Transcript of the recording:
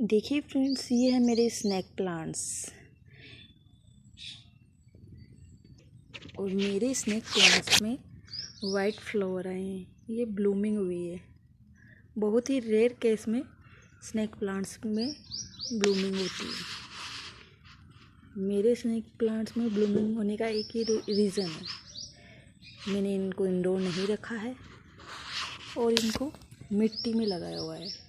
देखिए फ्रेंड्स, ये है मेरे स्नेक प्लांट्स और मेरे स्नेक प्लांट्स में वाइट फ्लावर आए हैं। ये ब्लूमिंग हुई है। बहुत ही रेयर केस में स्नेक प्लांट्स में ब्लूमिंग होती है। मेरे स्नेक प्लांट्स में ब्लूमिंग होने का एक ही रीज़न है, मैंने इनको इंडोर नहीं रखा है और इनको मिट्टी में लगाया हुआ है।